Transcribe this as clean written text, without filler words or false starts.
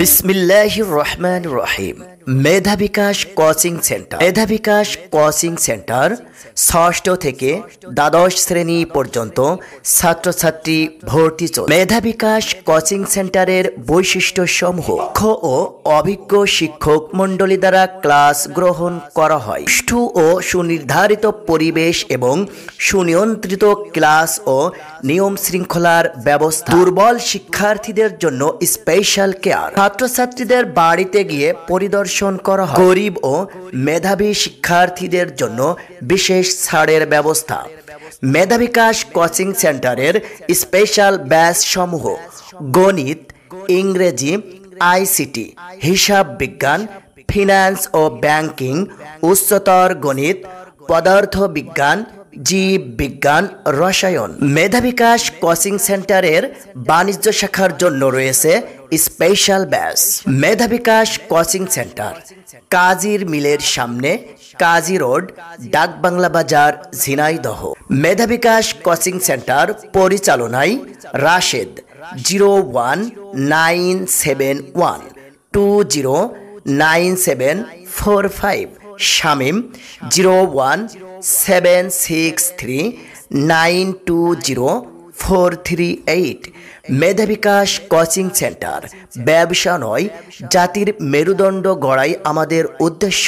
বিসমিল্লাহির রহমানির রহিম। মেধা বিকাশ coaching centre ষষ্ঠ থেকে দ্বাদশ শ্রেণী পর্যন্ত ছাত্রছাত্রী ভর্তি চলছে। মেধা বিকাশ কোচিং সেন্টারের বৈশিষ্ট্য সমূহ: দক্ষ ও অভিজ্ঞ শিক্ষক মণ্ডলী দ্বারা ক্লাস গ্রহণ করা হয়। সুষ্ঠু ও সুনির্ধারিত পরিবেশ এবং সুনিয়ন্ত্রিত ক্লাস ও নিয়ম শৃঙ্খলার ব্যবস্থা। দুর্বল শিক্ষার্থীদের জন্য স্পেশাল কেয়ার। ছাত্রছাত্রীদের বাড়িতে গিয়ে পরিদর্শন করা হয়। গরিব ও মেধাবী শিক্ষার্থীদের জন্য বিশেষ ছাড়ের ব্যবস্থা। মেধা বিকাশ কোচিং সেন্টারের স্পেশাল ব্যাচ সমূহ: গণিত, ইংরেজি, আইসিটি, হিসাব বিজ্ঞান, ফিন্যান্স ও ব্যাংকিং, উচ্চতর গণিত, পদার্থ বিজ্ঞান, জীব বিজ্ঞান, রসায়ন। মেধা বিকাশ কোচিং সেন্টারের বাণিজ্য শাখার জন্য রয়েছে স্পেশাল ব্যাচ। মেধা বিকাশ কোচিং সেন্টার কাজীর মিলের সামনে, কাজী রোড, ডাকবাংলা বাজার, ঝিনাইদহ। মেধা বিকাশ কোচিং সেন্টার পরিচালনায় রাশেদ 01971209745, শামীম 01763920438। মেধা বিকাশ কোচিং সেন্টার ব্যবসা নয়, জাতির মেরুদণ্ড গড়াই আমাদের উদ্দেশ্য।